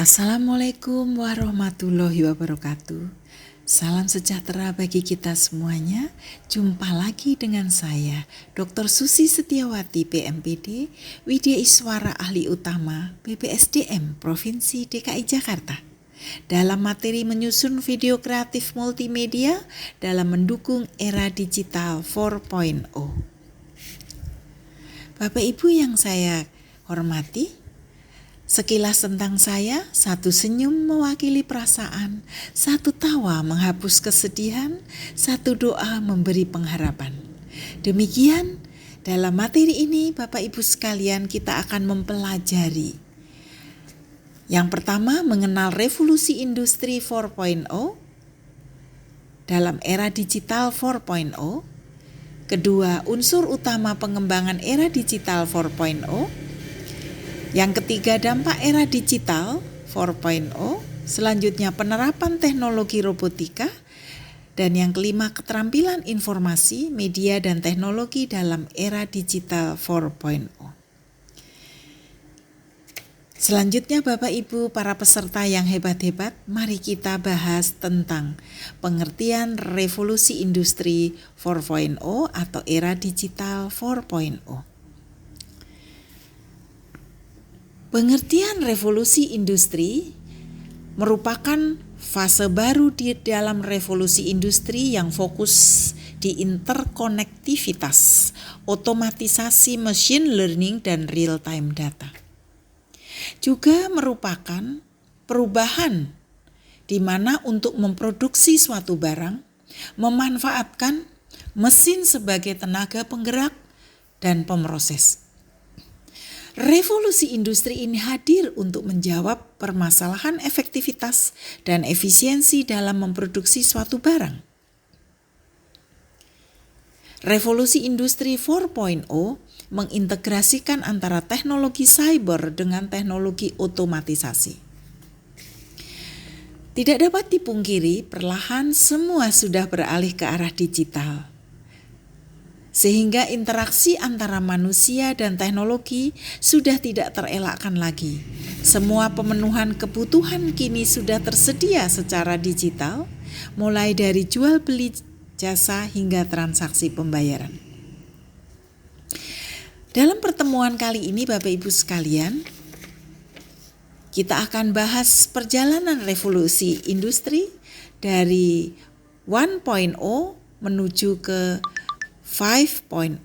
Wassalamualaikum warahmatullahi wabarakatuh. Salam sejahtera bagi kita semuanya. Jumpa lagi dengan saya, Dr. Susi Setiawati, PMPD, Widya Iswara Ahli Utama, BPSDM Provinsi DKI Jakarta. Dalam materi menyusun video kreatif multimedia dalam mendukung era digital 4.0. Bapak Ibu yang saya hormati, sekilas tentang saya, satu senyum mewakili perasaan, satu tawa menghapus kesedihan, satu doa memberi pengharapan. Demikian, dalam materi ini Bapak Ibu sekalian kita akan mempelajari. Yang pertama, mengenal revolusi industri 4.0 dalam era digital 4.0. Kedua, unsur utama pengembangan era digital 4.0. Yang ketiga, dampak era digital 4.0, selanjutnya penerapan teknologi robotika, dan yang kelima, keterampilan informasi, media, dan teknologi dalam era digital 4.0. Selanjutnya Bapak Ibu para peserta yang hebat-hebat, mari kita bahas tentang pengertian revolusi industri 4.0 atau era digital 4.0. Pengertian revolusi industri merupakan fase baru di dalam revolusi industri yang fokus di interkonektivitas, otomatisasi, machine learning, dan real-time data. Juga merupakan perubahan di mana untuk memproduksi suatu barang, memanfaatkan mesin sebagai tenaga penggerak dan pemroses. Revolusi industri ini hadir untuk menjawab permasalahan efektivitas dan efisiensi dalam memproduksi suatu barang. Revolusi industri 4.0 mengintegrasikan antara teknologi cyber dengan teknologi otomatisasi. Tidak dapat dipungkiri, perlahan semua sudah beralih ke arah digital. Sehingga interaksi antara manusia dan teknologi sudah tidak terelakkan lagi. Semua pemenuhan kebutuhan kini sudah tersedia secara digital, mulai dari jual beli jasa hingga transaksi pembayaran. Dalam pertemuan kali ini Bapak Ibu sekalian, kita akan bahas perjalanan revolusi industri dari 1.0 menuju ke 5.0.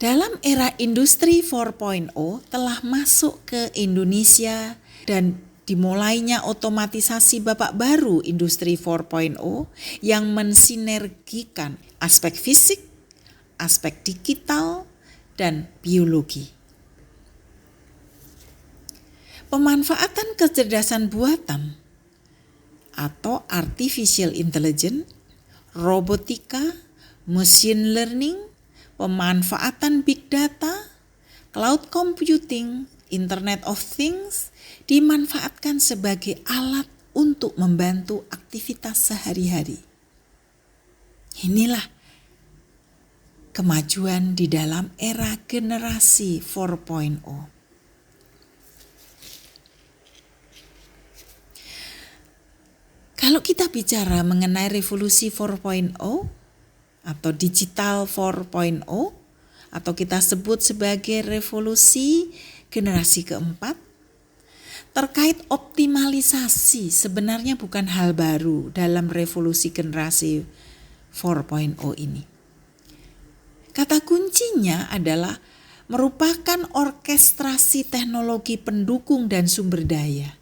Dalam era industri 4.0 telah masuk ke Indonesia dan dimulainya otomatisasi babak baru industri 4.0 yang mensinergikan aspek fisik, aspek digital, dan biologi. Pemanfaatan kecerdasan buatan atau artificial intelligence, robotika, machine learning, pemanfaatan big data, cloud computing, Internet of Things dimanfaatkan sebagai alat untuk membantu aktivitas sehari-hari. Inilah kemajuan di dalam era generasi 4.0. Kalau kita bicara mengenai revolusi 4.0 atau digital 4.0 atau kita sebut sebagai revolusi generasi keempat, terkait optimalisasi sebenarnya bukan hal baru dalam revolusi generasi 4.0 ini. Kata kuncinya adalah merupakan orkestrasi teknologi pendukung dan sumber daya.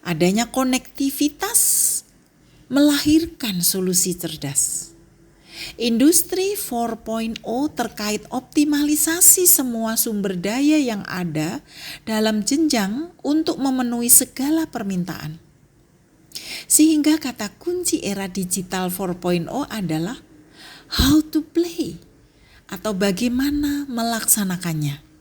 Adanya konektivitas melahirkan solusi cerdas. Industri 4.0 terkait optimalisasi semua sumber daya yang ada dalam jenjang untuk memenuhi segala permintaan. Sehingga kata kunci era digital 4.0 adalah how to play atau bagaimana melaksanakannya.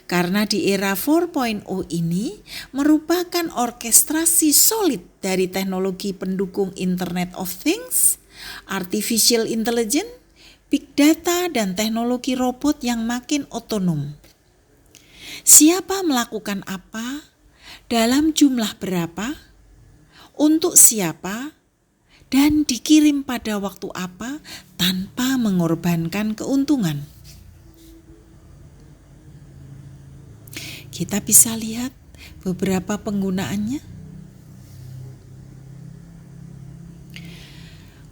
Karena di era 4.0 ini merupakan orkestrasi solid dari teknologi pendukung Internet of Things, artificial intelligence, big data, dan teknologi robot yang makin otonom. Siapa melakukan apa, dalam jumlah berapa, untuk siapa, dan dikirim pada waktu apa tanpa mengorbankan keuntungan. Kita bisa lihat beberapa penggunaannya.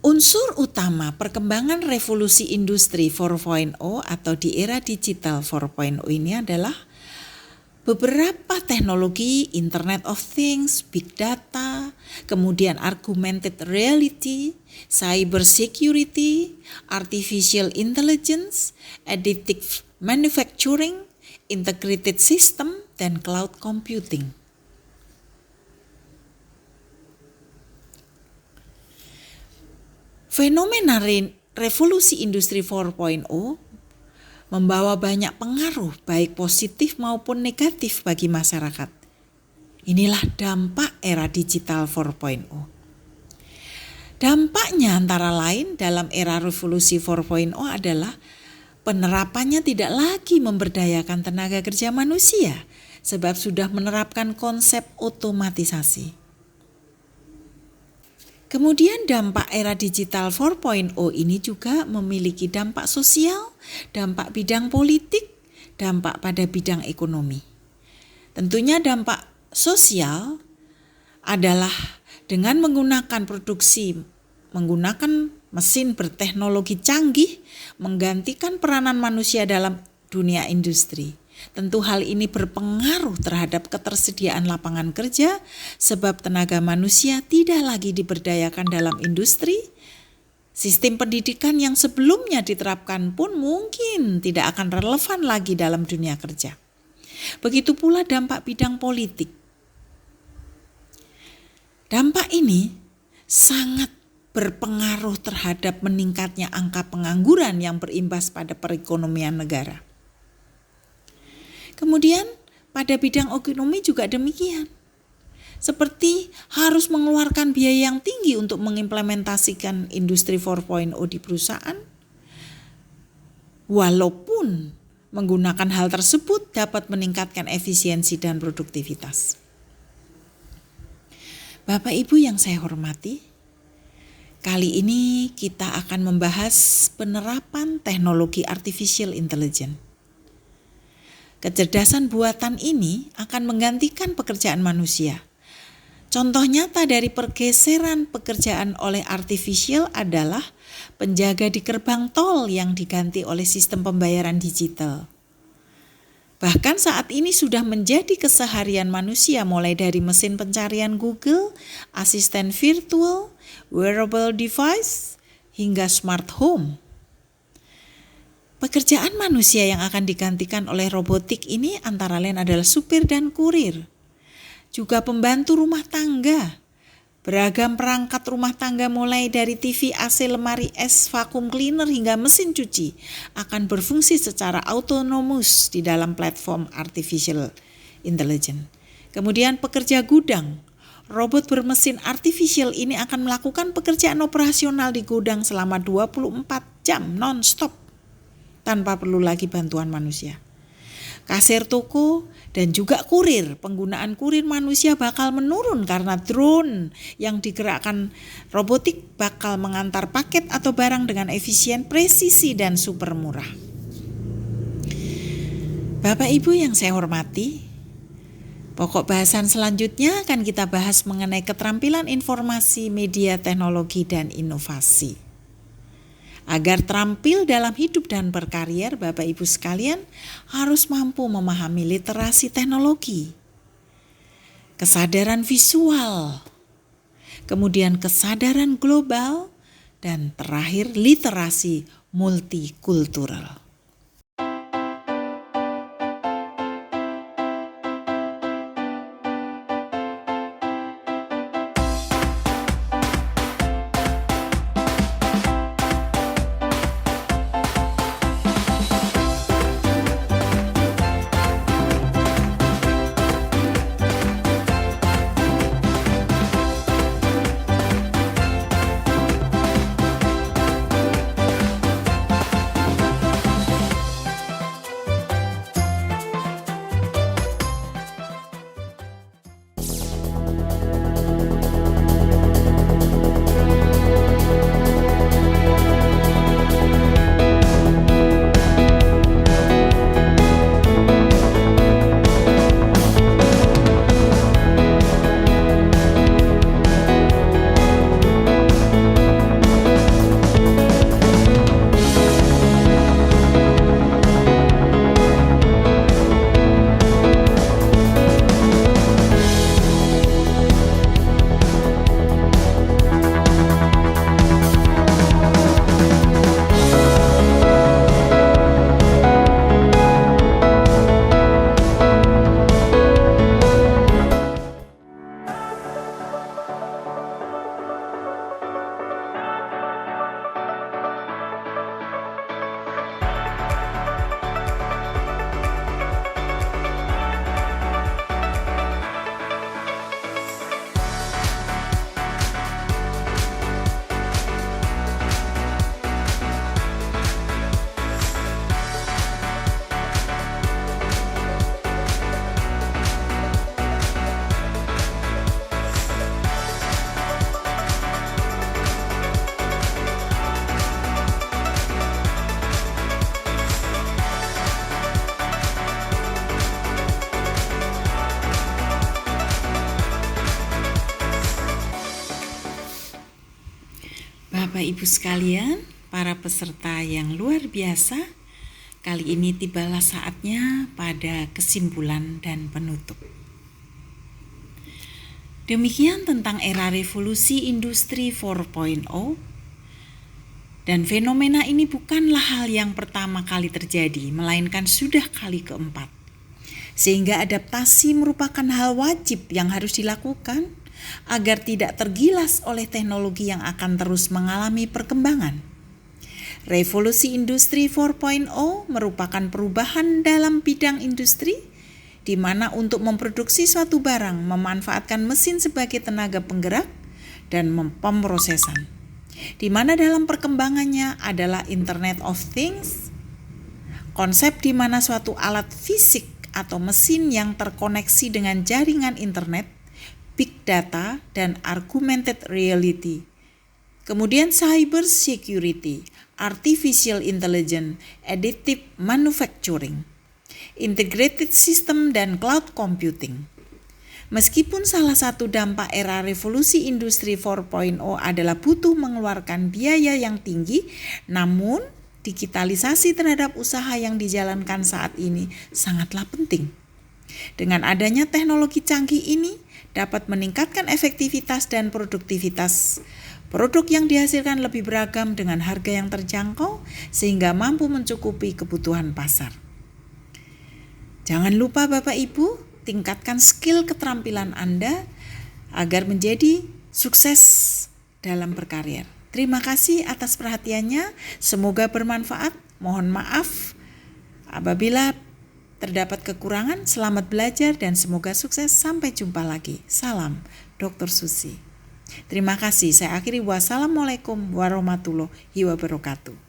Unsur utama perkembangan revolusi industri 4.0 atau di era digital 4.0 ini adalah beberapa teknologi Internet of Things, Big Data, kemudian Augmented Reality, Cyber Security, Artificial Intelligence, Additive Manufacturing, Integrated System, dan Cloud Computing. Fenomena revolusi industri 4.0 membawa banyak pengaruh baik positif maupun negatif bagi masyarakat. Inilah dampak era digital 4.0. Dampaknya antara lain dalam era revolusi 4.0 adalah penerapannya tidak lagi memberdayakan tenaga kerja manusia sebab sudah menerapkan konsep otomatisasi. Kemudian dampak era digital 4.0 ini juga memiliki dampak sosial, dampak bidang politik, dampak pada bidang ekonomi. Tentunya dampak sosial adalah dengan menggunakan mesin berteknologi canggih, menggantikan peranan manusia dalam dunia industri. Tentu hal ini berpengaruh terhadap ketersediaan lapangan kerja sebab tenaga manusia tidak lagi diberdayakan dalam industri. Sistem pendidikan yang sebelumnya diterapkan pun mungkin tidak akan relevan lagi dalam dunia kerja. Begitu pula dampak bidang politik. Dampak ini sangat berpengaruh terhadap meningkatnya angka pengangguran yang berimbas pada perekonomian negara. Kemudian pada bidang ekonomi juga demikian. Seperti harus mengeluarkan biaya yang tinggi untuk mengimplementasikan industri 4.0 di perusahaan. Walaupun menggunakan hal tersebut dapat meningkatkan efisiensi dan produktivitas. Bapak Ibu yang saya hormati, kali ini kita akan membahas penerapan teknologi artificial intelligence. Kecerdasan buatan ini akan menggantikan pekerjaan manusia. Contoh nyata dari pergeseran pekerjaan oleh artificial adalah penjaga di gerbang tol yang diganti oleh sistem pembayaran digital. Bahkan saat ini sudah menjadi keseharian manusia mulai dari mesin pencarian Google, asisten virtual, wearable device, hingga smart home. Pekerjaan manusia yang akan digantikan oleh robotik ini antara lain adalah supir dan kurir. Juga pembantu rumah tangga. Beragam perangkat rumah tangga mulai dari TV, AC, lemari es, vacuum cleaner hingga mesin cuci akan berfungsi secara autonomous di dalam platform artificial intelligence. Kemudian pekerja gudang. Robot bermesin artificial ini akan melakukan pekerjaan operasional di gudang selama 24 jam non-stop tanpa perlu lagi bantuan manusia. Kasir toko dan juga kurir, penggunaan kurir manusia bakal menurun karena drone yang digerakkan robotik bakal mengantar paket atau barang dengan efisien, presisi, dan super murah. Bapak Ibu yang saya hormati, pokok bahasan selanjutnya akan kita bahas mengenai keterampilan informasi, media, teknologi, dan inovasi. Agar terampil dalam hidup dan berkarier, Bapak Ibu sekalian harus mampu memahami literasi teknologi, kesadaran visual, kemudian kesadaran global, dan terakhir literasi multikultural. Bapak Ibu sekalian, para peserta yang luar biasa, kali ini tibalah saatnya pada kesimpulan dan penutup. Demikian tentang era revolusi industri 4.0. Dan fenomena ini bukanlah hal yang pertama kali terjadi, melainkan sudah kali keempat. Sehingga adaptasi merupakan hal wajib yang harus dilakukan agar tidak tergilas oleh teknologi yang akan terus mengalami perkembangan. Revolusi industri 4.0 merupakan perubahan dalam bidang industri, di mana untuk memproduksi suatu barang memanfaatkan mesin sebagai tenaga penggerak dan pemrosesan, di mana dalam perkembangannya adalah Internet of Things, konsep di mana suatu alat fisik atau mesin yang terkoneksi dengan jaringan internet, big data, dan augmented reality. Kemudian cyber security, artificial intelligence, additive manufacturing, integrated system, dan cloud computing. Meskipun salah satu dampak era revolusi industri 4.0 adalah butuh mengeluarkan biaya yang tinggi, namun digitalisasi terhadap usaha yang dijalankan saat ini sangatlah penting. Dengan adanya teknologi canggih ini dapat meningkatkan efektivitas dan produktivitas. Produk yang dihasilkan lebih beragam dengan harga yang terjangkau sehingga mampu mencukupi kebutuhan pasar. Jangan lupa Bapak Ibu, tingkatkan skill keterampilan Anda agar menjadi sukses dalam berkarir. Terima kasih atas perhatiannya, semoga bermanfaat. Mohon maaf apabila terdapat kekurangan. Selamat belajar dan semoga sukses. Sampai jumpa lagi. Salam Dr. Susi. Terima kasih. Saya akhiri. Wassalamualaikum warahmatullahi wabarakatuh.